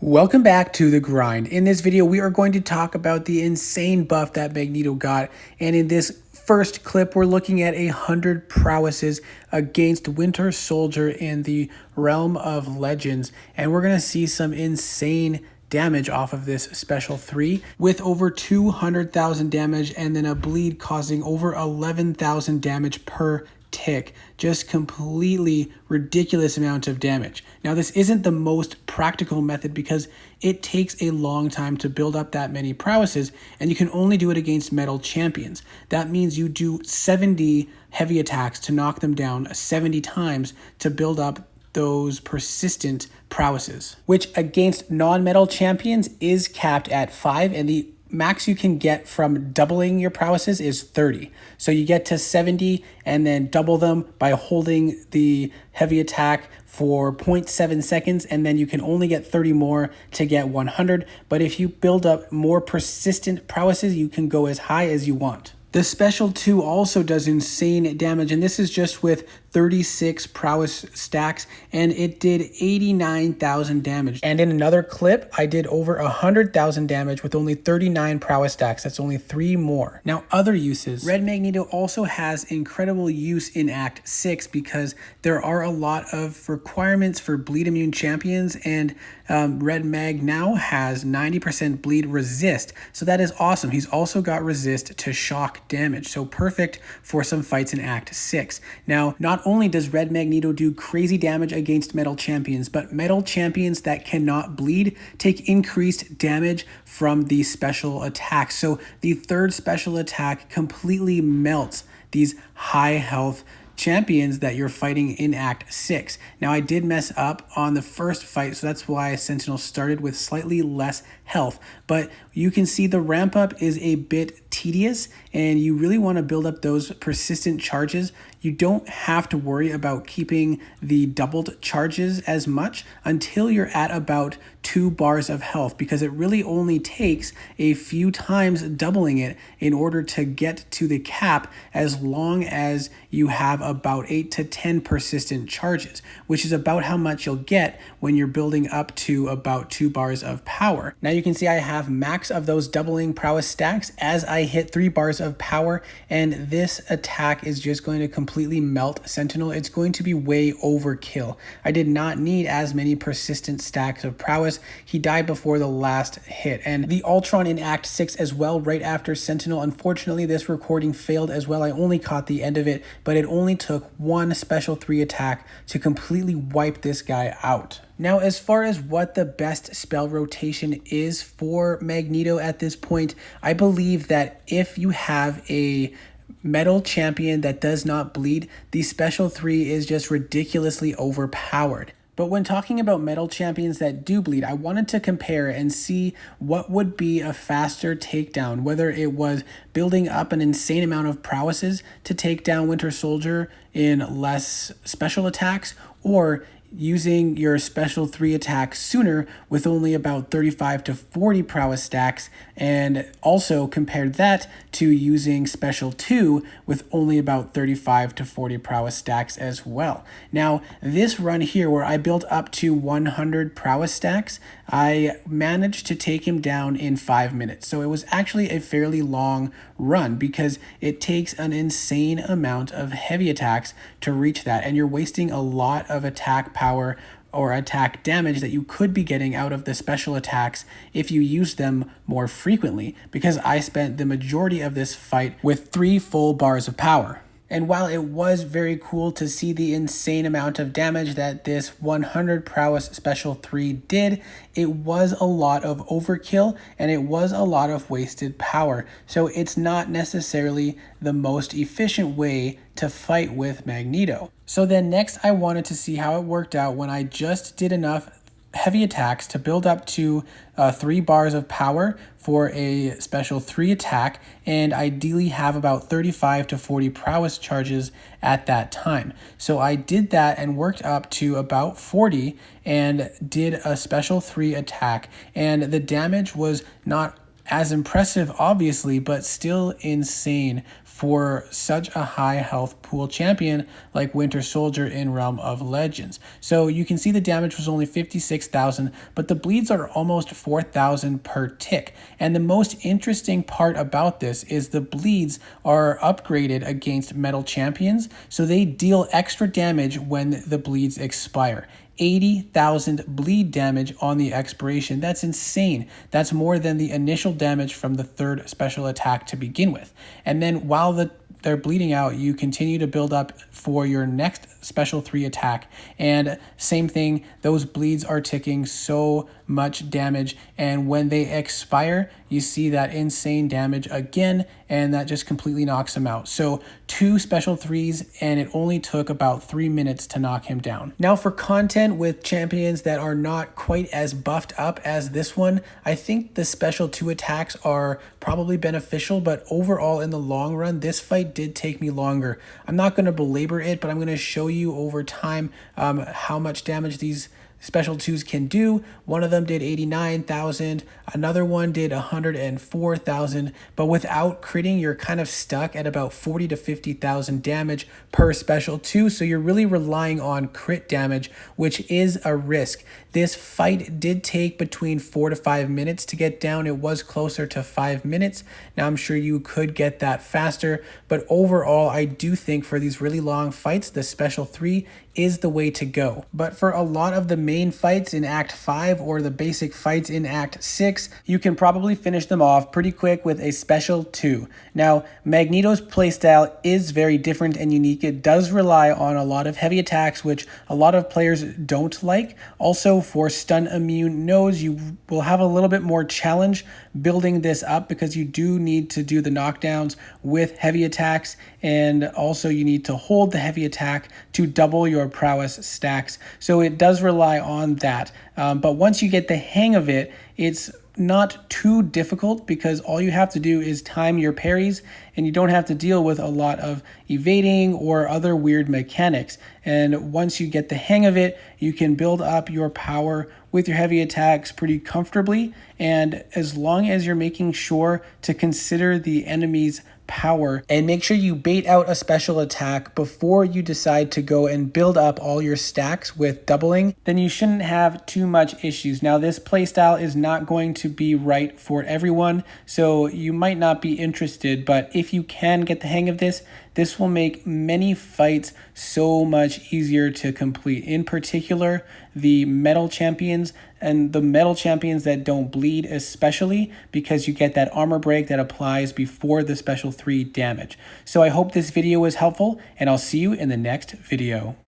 Welcome back to The Grind. In this video, we are going to talk about the insane buff that Magneto got. And in this first clip, we're looking at 100 prowesses against Winter Soldier in the realm of legends. And we're going to see some insane damage off of this special 3 with over 200,000 damage and then a bleed causing over 11,000 damage per tick. Just completely ridiculous amount of damage. Now, this isn't the most practical method because it takes a long time to build up that many prowesses, and you can only do it against metal champions. That means you do 70 heavy attacks to knock them down 70 times to build up those persistent prowesses, which against non-metal champions is capped at 5, and the max you can get from doubling your prowesses is 30. So you get to 70 and then double them by holding the heavy attack for 0.7 seconds, and then you can only get 30 more to get 100. But if you build up more persistent prowesses, you can go as high as you want. The special 2 also does insane damage, and this is just with 36 prowess stacks, and it did 89,000 damage. And in another clip, I did over 100,000 damage with only 39 prowess stacks. That's only 3 more. Now, other uses. Red Magneto also has incredible use in Act 6 because there are a lot of requirements for bleed immune champions, and Red Mag now has 90% bleed resist. So that is awesome. He's also got resist to shock damage. So perfect for some fights in Act 6. Now, not only does Red Magneto do crazy damage against metal champions, but metal champions that cannot bleed take increased damage from the special attack. So the third special attack completely melts these high health champions that you're fighting in Act 6. Now, I did mess up on the first fight, so that's why Sentinel started with slightly less health, but you can see the ramp up is a bit tedious, and you really want to build up those persistent charges. You don't have to worry about keeping the doubled charges as much until you're at about 2 bars of health, because it really only takes a few times doubling it in order to get to the cap, as long as you have about 8 to 10 persistent charges, which is about how much you'll get when you're building up to about 2 bars of power. Now you can see I have max of those doubling prowess stacks as I hit 3 bars of power, and this attack is just going to completely melt Sentinel. It's going to be way overkill. I did not need as many persistent stacks of prowess. He died before the last hit. And the Ultron in Act 6 as well, right after Sentinel. Unfortunately, this recording failed as well. I only caught the end of it, but it only took 1 special 3 attack to completely wipe this guy out. Now, as far as what the best spell rotation is for Magneto at this point, I believe that if you have a metal champion that does not bleed, the special 3 is just ridiculously overpowered. But when talking about metal champions that do bleed, I wanted to compare and see what would be a faster takedown, whether it was building up an insane amount of prowesses to take down Winter Soldier in less special attacks, or using your special 3 attack sooner with only about 35 to 40 prowess stacks, and also compared that to using special 2 with only about 35 to 40 prowess stacks as well. Now, this run here where I built up to 100 prowess stacks, I managed to take him down in 5 minutes. So it was actually a fairly long run because it takes an insane amount of heavy attacks to reach that, and you're wasting a lot of attack power or attack damage that you could be getting out of the special attacks if you use them more frequently, because I spent the majority of this fight with 3 full bars of power. And while it was very cool to see the insane amount of damage that this 100 prowess special 3 did, it was a lot of overkill and it was a lot of wasted power. So it's not necessarily the most efficient way to fight with Magneto. So then next I wanted to see how it worked out when I just did enough heavy attacks to build up to 3 bars of power for a special 3 attack, and ideally have about 35 to 40 prowess charges at that time. So I did that and worked up to about 40 and did a special 3 attack, and the damage was not as impressive obviously, but still insane for such a high health pool champion like Winter Soldier in Realm of Legends. So you can see the damage was only 56,000, but the bleeds are almost 4,000 per tick. And the most interesting part about this is the bleeds are upgraded against metal champions, so they deal extra damage when the bleeds expire. 80,000 bleed damage on the expiration. That's insane. That's more than the initial damage from the third special attack to begin with. And then while they're bleeding out, you continue to build up for your next special 3 attack, and same thing, those bleeds are ticking so much damage, and when they expire you see that insane damage again, and that just completely knocks him out. So 2 special 3s, and it only took about 3 minutes to knock him down. Now for content with champions that are not quite as buffed up as this one, I think the special 2 attacks are probably beneficial, but overall in the long run this fight did take me longer. I'm not going to belabor it, but I'm going to show you over time how much damage these special 2s can do. One of them did 89,000, another one did 104,000, but without critting you're kind of stuck at about 40 to 50,000 damage per special 2, so you're really relying on crit damage, which is a risk. This fight did take between 4 to 5 minutes to get down. It was closer to 5 minutes. Now I'm sure you could get that faster, but overall I do think for these really long fights the special 3 is the way to go. But for a lot of the main fights in Act 5 or the basic fights in Act 6, you can probably finish them off pretty quick with a special 2. Now, Magneto's playstyle is very different and unique. It does rely on a lot of heavy attacks, which a lot of players don't like. Also, for stun immune nodes, you will have a little bit more challenge building this up because you do need to do the knockdowns with heavy attacks, and also you need to hold the heavy attack to double your prowess stacks. So it does rely on that. But once you get the hang of it, it's not too difficult because all you have to do is time your parries, and you don't have to deal with a lot of evading or other weird mechanics. And once you get the hang of it, you can build up your power with your heavy attacks pretty comfortably. And as long as you're making sure to consider the enemy's power and make sure you bait out a special attack before you decide to go and build up all your stacks with doubling, then you shouldn't have too much issues. Now this playstyle is not going to be right for everyone, so you might not be interested, but if you can get the hang of this, this will make many fights so much easier to complete. In particular, the metal champions and the metal champions that don't bleed, especially because you get that armor break that applies before the special 3 damage. So I hope this video was helpful, and I'll see you in the next video.